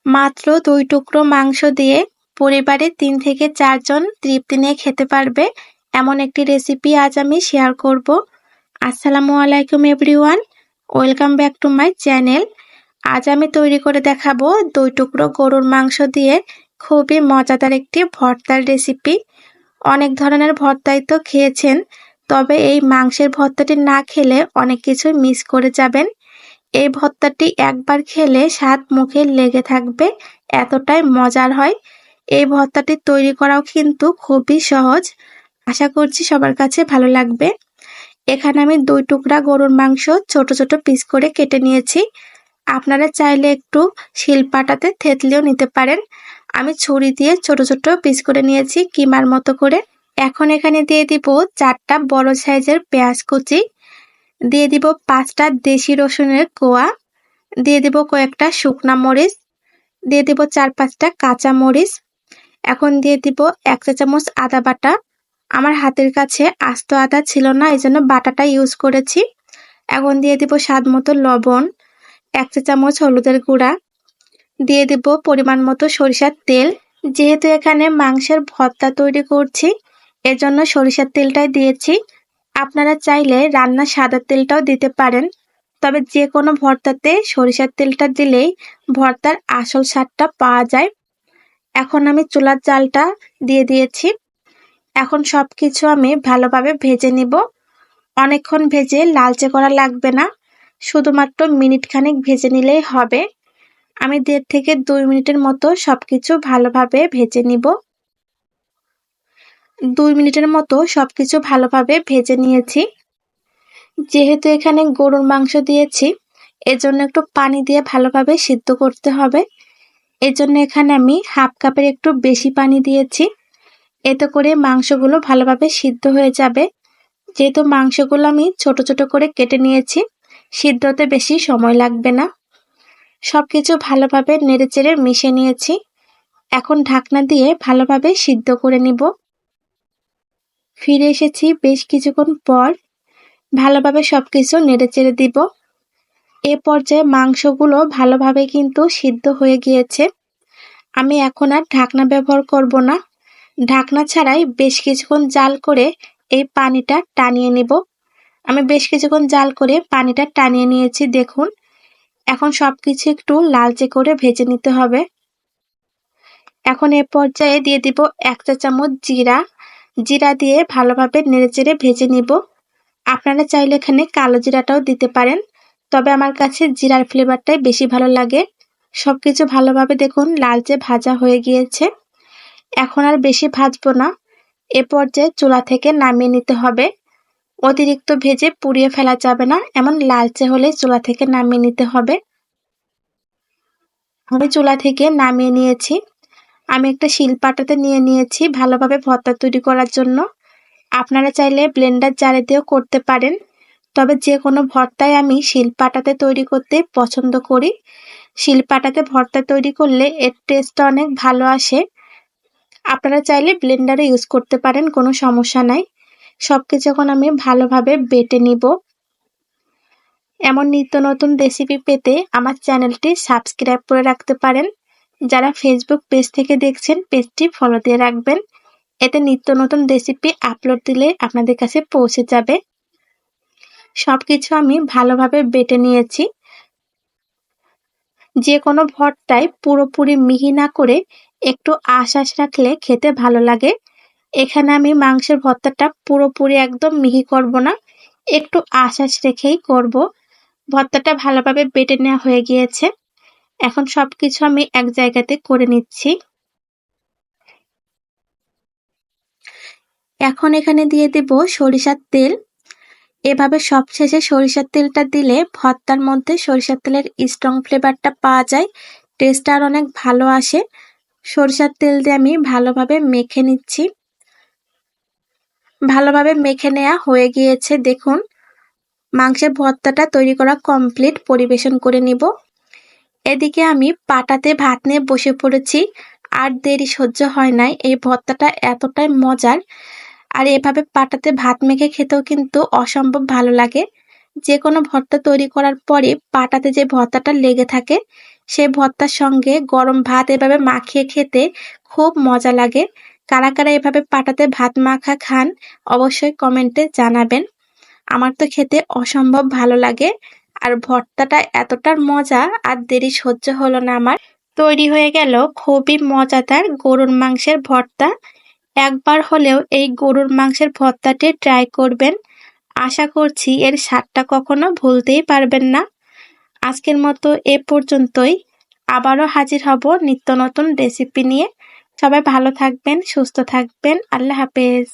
মাত্র ২ টুকরো মাংস দিয়ে পরিবারে ৩ থেকে ৪ জন তৃপ্তি নিয়ে খেতে পারবে এমন একটি রেসিপি আজ আমি শেয়ার করব। আসসালামু আলাইকুম everyone, welcome back to my channel. আজ আমি তৈরি করে দেখাবো ২ টুকরো গরুর মাংস দিয়ে খুবই মজাদার একটি ভর্তার রেসিপি। অনেক ধরনের ভর্তাই তো খেয়েছেন, তবে এই মাংসের ভর্তাটি না খেলে অনেক কিছুই মিস করে যাবেন। এই ভর্তাটি একবার খেলে স্বাদ মুখে লেগে থাকবে, এতটাই মজার হয়। এই ভর্তাটি তৈরি করাও কিন্তু খুবই সহজ। আশা করছি সবার কাছে ভালো লাগবে। এখানে আমি ২ টুকরা গরুর মাংস ছোট ছোট পিস করে কেটে নিয়েছি। আপনারা চাইলে একটু শিলপাটাতে থেতলেও নিতে পারেন। আমি ছুরি দিয়ে ছোট ছোট পিস করে নিয়েছি কিমার মতো করে। এখন এখানে দিয়ে দিব ৪টা বড় সাইজের পেঁয়াজ কুচি, দিয়ে দিব ৫টা দেশি রসুনের কোয়া, দিয়ে দিব কয়েকটা শুকনা মরিচ, দিয়ে দিব ৪-৫টা কাঁচা মরিচ। এখন দিয়ে দিব ১ চা চামচ আদা বাটা। আমার হাতের কাছে আস্ত আদা ছিল না, এই জন্য বাটাটা ইউজ করেছি। এখন দিয়ে দিব স্বাদ মতো লবণ, ১ চা চামচ হলুদের গুঁড়া, দিয়ে দিব পরিমাণ মতো সরিষার তেল। যেহেতু এখানে মাংসের ভর্তা তৈরি করছি, এজন্য সরিষার তেলটাই দিয়েছি। আপনারা চাইলে রান্নার সাদা তেলটাও দিতে পারেন, তবে যে কোনো ভর্তাতে সরিষার তেলটা দিলেই ভর্তার আসল স্বাদটা পাওয়া যায়। এখন আমি চুলার জালটা দিয়ে দিয়েছি। এখন সবকিছু আমি ভালোভাবে ভেজে নিব। অনেকক্ষণ ভেজে লালচে করা লাগবে না, শুধুমাত্র মিনিট খানেক ভেজে নিলেই হবে। আমি ১.৫ থেকে ২ মিনিটের মতো সবকিছু ভালোভাবে ভেজে নিব। ২ মিনিটের মতো সবকিছু ভালোভাবে ভেজে নিয়েছি। যেহেতু এখানে গরুর মাংস দিয়েছি, এজন্য একটু পানি দিয়ে ভালোভাবে সিদ্ধ করতে হবে। এজন্য এখানে আমি 1/2 কাপের একটু বেশি পানি দিয়েছি। এতে করে মাংসগুলো ভালোভাবে সিদ্ধ হয়ে যাবে। যেহেতু মাংসগুলো আমি ছোট ছোট করে কেটে নিয়েছি, সিদ্ধ হতে বেশি সময় লাগবে না। সবকিছু ভালোভাবে নেড়েচেড়ে মিশিয়ে নিয়েছি। এখন ঢাকনা দিয়ে ভালোভাবে সিদ্ধ করে নিব। ফিরে এসেছি বেশ কিছুক্ষণ পর। ভালোভাবে সবকিছু নেড়েচেড়ে দিব। এ পর্যায়ে মাংসগুলো ভালোভাবে কিন্তু সিদ্ধ হয়ে গিয়েছে। আমি এখন আর ঢাকনা ব্যবহার করব না। ঢাকনা ছাড়াই বেশ কিছুক্ষণ জাল করে এই পানিটা টানিয়ে নিব। আমি বেশ কিছুক্ষণ জাল করে পানিটা টানিয়ে নিয়েছি, দেখুন। এখন সবকিছু একটু লালচে করে ভেজে নিতে হবে। এখন এ পর্যায়ে দিয়ে দিব ১ চা চামচ জিরা। জিরা দিয়ে ভালোভাবে নেড়েচেড়ে ভেজে নিব। আপনারা চাইলে এখানে কালো জিরাটাও দিতে পারেন, তবে আমার কাছে জিরার ফ্লেভারটাই বেশি ভালো লাগে। সবকিছু ভালোভাবে দেখুন লালচে ভাজা হয়ে গিয়েছে। এখন আর বেশি ভাজবো না। এ পর্যায়ে চুলা থেকে নামিয়ে নিতে হবে। অতিরিক্ত ভেজে পুড়িয়ে ফেলা যাবে না, এমন লালচে হলে চুলা থেকে নামিয়ে নিতে হবে। আমি চুলা থেকে নামিয়ে নিয়েছি। আমি একটা শিলপাটাতে নিয়ে নিয়েছি ভালোভাবে ভর্তা তৈরি করার জন্য। আপনারা চাইলে ব্লেন্ডার জারে দিয়েও করতে পারেন, তবে যে কোনো ভর্তাই আমি শিলপাটাতে তৈরি করতে পছন্দ করি। শিলপাটাতে ভর্তা তৈরি করলে এর টেস্টটা অনেক ভালো আসে। আপনারা চাইলে ব্লেন্ডারে ইউজ করতে পারেন, কোনো সমস্যা নাই। সবকিছু এখন আমি ভালোভাবে বেটে নিব। এমন নিত্য নতুন রেসিপি পেতে আমার চ্যানেলটি সাবস্ক্রাইব করে রাখতে পারেন। যারা ফেসবুক পেজ থেকে দেখছেন, পেজটি ফলো দিয়ে রাখবেন। এতে নিত্য নতুন রেসিপি আপলোড দিলে আপনাদের কাছে পৌঁছে যাবে। সবকিছু আমি ভালোভাবে বেটে নিয়েছি। যে কোনো ভর্তায় পুরোপুরি মিহি না করে একটু আঁশ রাখলে খেতে ভালো লাগে। এখানে আমি মাংসের ভর্তাটা পুরোপুরি একদম মিহি করব না, একটু আঁশ রেখেই করব। ভর্তাটা ভালোভাবে বেটে নেওয়া হয়ে গিয়েছে। এখন সবকিছু আমি এক জায়গাতে করে নিচ্ছি। এখন এখানে দিয়ে দেব সরিষার তেল। এভাবে সবশেষে সরিষার তেলটা দিলে ভর্তার মধ্যে সরিষার তেলের স্ট্রং ফ্লেভারটা পাওয়া যায়, টেস্টটা আর অনেক ভালো আসে। সরিষার তেল দিয়ে আমি ভালোভাবে মেখে নিচ্ছি। ভালোভাবে মেখে নেওয়া হয়ে গিয়েছে, দেখুন। মাংসের ভর্তাটা তৈরি করা কমপ্লিট, পরিবেশন করে নিব। এদিকে আমি পাটাতে ভাত নিয়ে বসে পড়েছি। আর দেরি সহ্য হয় নাই, এই ভর্তাটা এতটাই মজার। আর এভাবে পাটাতে ভাত মেখে খেতেও কিন্তু অসম্ভব ভালো লাগে। যে কোনো ভর্তা তৈরি করার পরে পাটাতে যে ভর্তাটা লেগে থাকে, সেই ভর্তার সঙ্গে গরম ভাত এভাবে মাখিয়ে খেতে খুব মজা লাগে। কারা কারা এভাবে পাটাতে ভাত মাখা খান অবশ্যই কমেন্টে জানাবেন। আমার তো খেতে অসম্ভব ভালো লাগে। আর ভর্তাটা এতটা মজা আর দেরি সহ্য হলো না আমার। তৈরি হয়ে গেল খুবই মজাদার গরুর মাংসের ভর্তা। একবার হলেও এই গরুর মাংসের ভর্তাটি ট্রাই করবেন। আশা করছি এর স্বাদটা কখনো ভুলতেই পারবেন না। আজকের মতো এ পর্যন্তই। আবারও হাজির হব নিত্য নতুন রেসিপি নিয়ে। সবাই ভালো থাকবেন, সুস্থ থাকবেন। আল্লাহ হাফেজ।